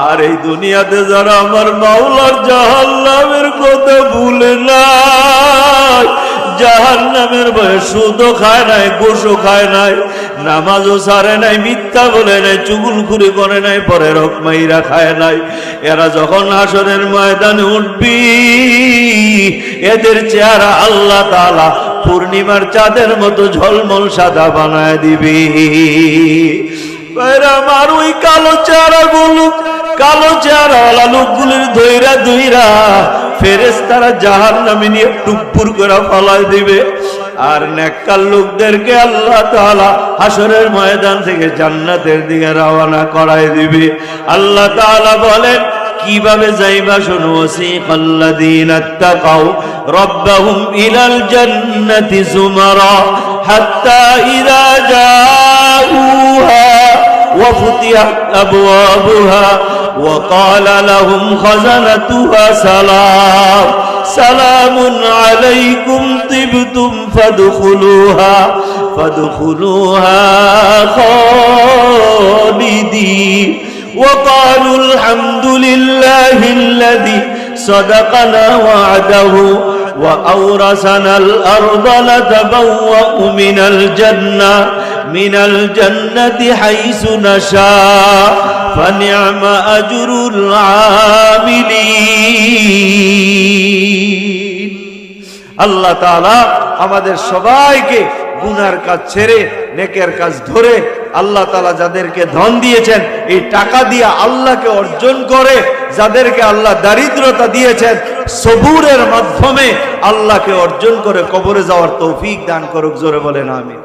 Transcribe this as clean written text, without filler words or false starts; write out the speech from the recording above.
আর এই দুনিয়াতে যারা আমার মাওলার জাহান্নামের কথা ভুলে না, জাহান্নামের ভয়ে সুদও খায় নাই, ঘুষও খায় নাই, নামাজও ছাড়ে নাই, মিথ্যা বলে নাই, চুগলখুরি করে নাই, পরের হক মাইরা খায় নাই, এরা যখন হাসরের ময়দানে উঠবি এদের চেহারা আল্লাহ তাআলা পূর্ণিমার চাঁদের মতো ঝলমল সাদা বানায় দিবি। আমার ওই কালো চেহারাগুলো, কালো চেহারাওয়ালা লোকগুলির ধৈরা ধৈরা ফেরেশতারা জাহান্নামে নিয়ে টুকপুর করে ফালায় দিবে। আর নেককার লোকদেরকে আল্লাহ তাআলা হাসরের ময়দান থেকে জান্নাতের দিকে রওনা করায় দিবে। আল্লাহ তাআলা বলেন কিভাবে যাইবা শোনো, ওয়াসিকাল্লাযীনা ইত্তাকাউ রাব্বাহুম ইলাল জান্নাতি যুমারা হাত্তা ইযা জাউহা ওয়া ফুতিহাত আবওয়াবুহা ওয়া ক্বালা লাহুম খাযানাতুহা সালাম সালামুন আলাইকুম তিবতুম ফাদখুলুহা খালিদিন وقالوا الحمد لله الذي صدقنا وعده وأورثنا الأرض نتبوأ من الجنة حيث نشاء فنعم أجر العاملين। আল্লাহ তাআলা আমাদের সবাইকে গুনার কাজ ছেড়ে নেকের কাজ ধরে আল্লাহ তাআলা যাদেরকে ধন দিয়েছেন এই টাকা দিয়ে আল্লাহকে অর্জন করে, যাদেরকে আল্লাহ দারিদ্রতা দিয়েছেন সবুরের মাধ্যমে আল্লাহকে অর্জন করে কবরে যাওয়ার তৌফিক দান করুক। জোরে বলেন আমিন।